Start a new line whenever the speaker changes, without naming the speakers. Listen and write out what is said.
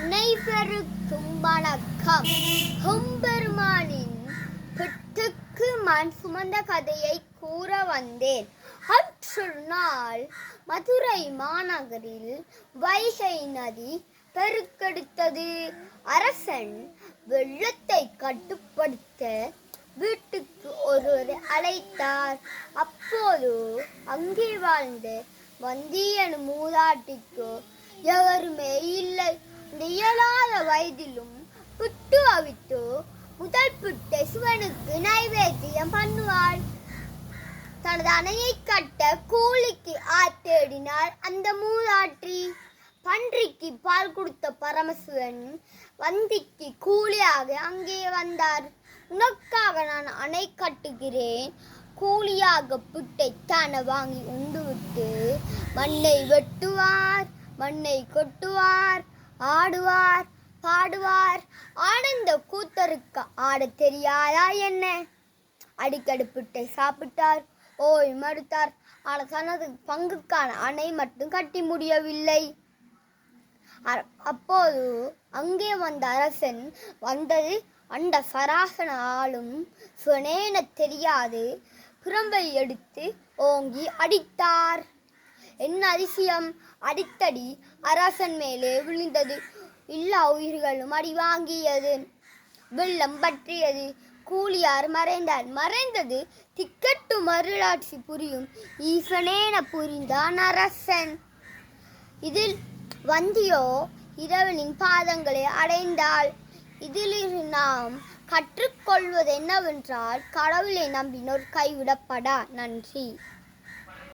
அனைவருக்கும் வணக்கம். எம்பெருமானின் பெட்டுக்கு மண் சுமந்த கதையை கூற வந்தேன். அன்று நாள் மதுரை மாநகரில் வைகை நதி பெருக்கெடுத்தது. அரசன் வெள்ளத்தை கட்டுப்படுத்த வீட்டுக்கு ஒருவரை அழைத்தார். அப்போது அங்கே வாழ்ந்த வந்தியன் மூதாட்டிக்கு எவருமே இல்லை. இந்த இயலாத வயதிலும் புட்டு அவித்து முதல் புட்டை சிவனுக்கு நைவேத்தியம் பண்ணுவாள். தனது அணையை கட்ட கூலிக்கு ஆத்தேடினார் அந்த மூதாட்டி. பன்றிக்கு பால் கொடுத்த பரமசிவன் வந்திக்கு கூலியாக அங்கே வந்தார். உனக்காக நான் அணை கட்டுகிறேன், கூலியாக புட்டை தான வாங்கி உண்டுவிட்டு மண்ணை வெட்டுவார், மண்ணை கொட்டுவார், ஆடுவார், பாடுவார். ஆனந்த கூத்தருக்கு ஆட தெரியாதா என்ன? அடிக்கடி புட்டை சாப்பிட்டார், ஓய் மறுத்தார். ஆனால் தனது பங்குக்கான அணை மட்டும் கட்டி முடியவில்லை. அப்போது அங்கே வந்த அரசன் வந்தது அண்ட சராசன ஆளும் சுனேன தெரியாது பிரம்பை எடுத்து ஓங்கி அடித்தார். என்ன அதிசயம்! அடித்தடி அரசன் மேலே விழுந்தது. எல்லா உயிர்களும் அடி வாங்கியது. வெள்ளம் பற்றியது. கூலியார் மறைந்தார். மறைந்தது திக்கட்டு மருளாட்சி புரியும் ஈசனேன புரிந்தான் அரசன். இதில் வந்தியோ இறைவனின் பாதங்களை அடைந்தாள். இதில் நாம் கற்றுக்கொள்வது என்னவென்றால், கடவுளை நம்பினோர் கைவிடப்படா. நன்றி.